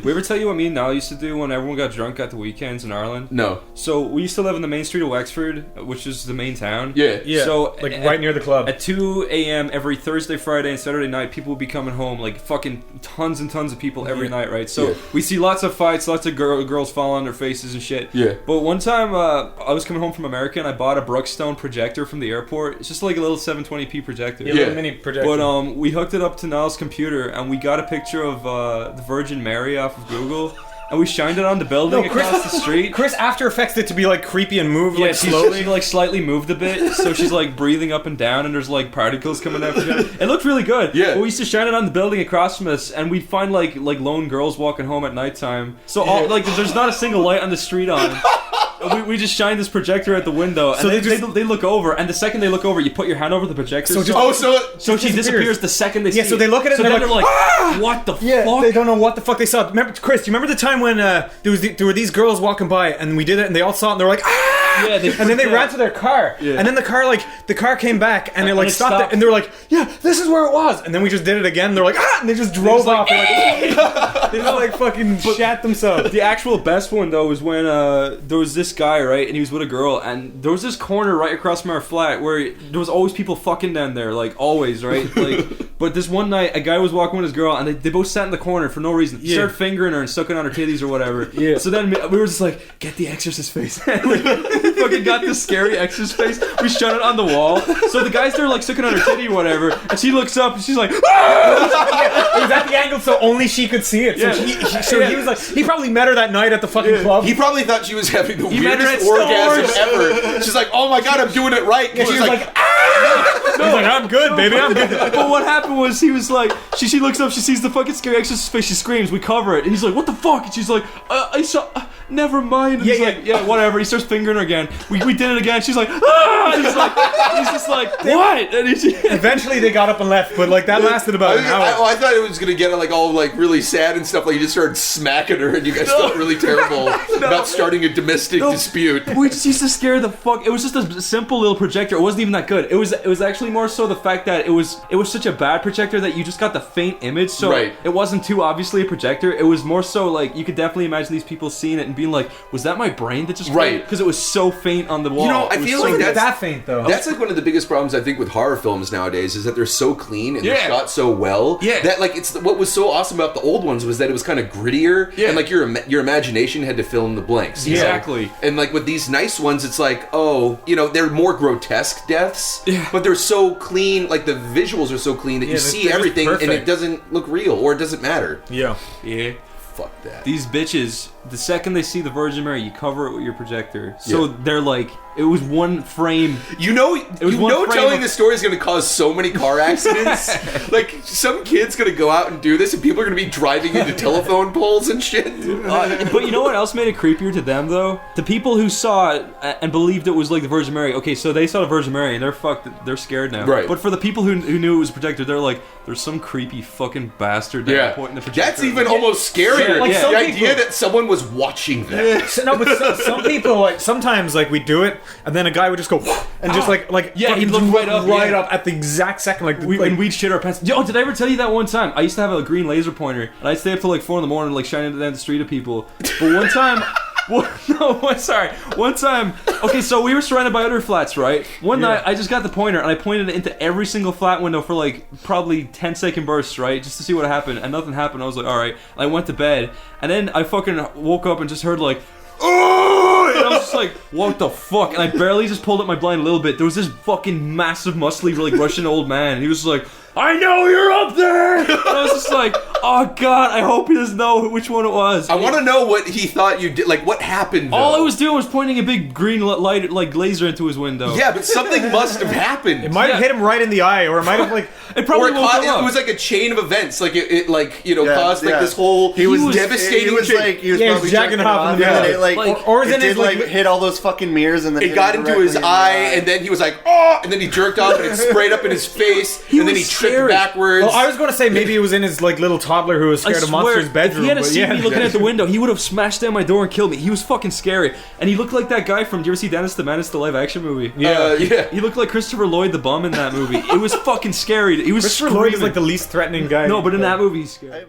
We ever tell you what me and Niall used to do when everyone got drunk at the weekends in Ireland? No. So we used to live in the main street of Wexford, which is the main town. Yeah. So like right near the club. At 2 a.m. every Thursday, Friday, and Saturday night, people would be coming home, like fucking tons and tons of people every night, right? So we see lots of fights, lots of girls fall on their faces and shit. Yeah. But one time, I was coming home from America and I bought a Brookstone projector from the airport. It's just like a little 720p projector. Yeah, little mini projector. But we hooked it up to Niall's computer and we got a picture of the Virgin Mary off of Google. And we shined it on the building across the street. Chris After Effects it to be like creepy and move like slowly. She like slightly moved a bit, so she's like breathing up and down, and there's like particles coming out. It looked really good. Yeah. But we used to shine it on the building across from us, and we'd find like lone girls walking home at nighttime. So all, like there's not a single light on the street on. We just shine this projector at the window, and so they look over, and the second they look over, you put your hand over the projector. So she disappears the second they see it. So they look at it, so and they're like, what the fuck? They don't know what the fuck they saw. Remember, Chris, do you remember the time when there were these girls walking by, and we did it, and they all saw it, and they're like, ah! Yeah, and then they ran to their car, and then the car came back, and it stopped it, and they were like, yeah, this is where it was, and then we just did it again, and they're like, ah, and they just drove off, they just fucking shat themselves. The actual best one though was when there was this guy, right, and he was with a girl, and there was this corner right across from our flat where there was always people fucking down there, like always, right? Like, but this one night, a guy was walking with his girl, and they both sat in the corner for no reason. He started fingering her and sucking on her titties or whatever. Yeah. So then we were just like, get the exorcist face. We fucking got this scary exorcist face. We shut it on the wall. So the guy's there like sucking on her titty or whatever, and she looks up and she's like, ah! It was at the angle so only she could see it. So he was like, he probably met her that night at the fucking club. He probably thought she was having the weirdest orgasm ever. She's like, oh my god, I'm doing it right. And she was like, ah! He's like, I'm good, baby, I'm good. But what happened was he was like, she looks up, she sees the fucking scary exorcist face, she screams, we cover it, and he's like, what the fuck? And she's like, I saw, never mind. And he's like, yeah, whatever. He starts fingering her again. We did it again. She's like, ah! And he's just like, what? And eventually they got up and left, but like that lasted about an hour. I thought it was gonna get like all like really sad and stuff. Like you just started smacking her, and you guys felt really terrible about starting a domestic dispute. We just used to scare the fuck. It was just a simple little projector. It wasn't even that good. It was actually more so the fact that it was such a bad projector that you just got the faint image. So it wasn't too obviously a projector. It was more so like you could definitely imagine these people seeing it and being like, was that my brain that just because it was so faint on the wall. You know, I feel like that's that faint though. That's like one of the biggest problems I think with horror films nowadays is that they're so clean and they're shot so well that like it's what was so awesome about the old ones was that it was kind of grittier and like your imagination had to fill in the blanks. Exactly. Know? And like with these nice ones, it's like, oh, you know, they're more grotesque deaths, but they're so clean. Like the visuals are so clean that you see everything and it doesn't look real or it doesn't matter. Yeah. Fuck that. These bitches, the second they see the Virgin Mary, you cover it with your projector. So they're like, it was one frame. Telling this story is going to cause so many car accidents. Like, some kid's going to go out and do this, and people are going to be driving into telephone poles and shit. But you know what else made it creepier to them, though? The people who saw it and believed it was like the Virgin Mary. Okay, so they saw the Virgin Mary, and they're fucked. They're scared now. Right. But for the people who knew it was a projector, they're like, there's some creepy fucking bastard there pointing the projector. That's even almost scarier. Like the idea that someone was watching that. Some people, like, sometimes, like, we do it, and then a guy would just go, and just he'd look right up at the exact second, like, and we'd shit our pants. Yo, did I ever tell you that one time? I used to have a green laser pointer, and I'd stay up till like 4 a.m, like shining it down the street at people. But one time, one time, okay, so we were surrounded by other flats, right? One night, I just got the pointer, and I pointed it into every single flat window for like probably 10-second bursts, right? Just to see what happened, and nothing happened. I was like, alright. And I went to bed, and then I fucking woke up and just heard like, oh! And I was just like, what the fuck? And I barely just pulled up my blind a little bit. There was this fucking massive, muscly, like Russian old man, and he was like, I know you're up there! And I was just like, oh god, I hope he doesn't know which one it was. I want to know what he thought you did, like what happened though. All I was doing was pointing a big green light, like laser into his window. Yeah, but something must have happened. It might have hit him right in the eye, or it might have like... It probably it was like a chain of events, like it like, you know, caused like this whole he was devastating he was like, he was probably jacking off in the middle. It did like hit all those fucking mirrors and then it got into his eye, and then he was like, oh, and then he jerked off and it sprayed up in his face, and then he tripped backwards. Well, I was going to say maybe it was in his like little toddler who was scared of monsters' bedroom. If he had seen me looking at the window, he would have smashed down my door and killed me. He was fucking scary, and he looked like that guy from. Do you ever see Dennis the Menace, the live action movie? He looked like Christopher Lloyd the bum in that movie. It was fucking scary. He was Christopher Lloyd is like the least threatening guy. No, but in that movie, he's scary.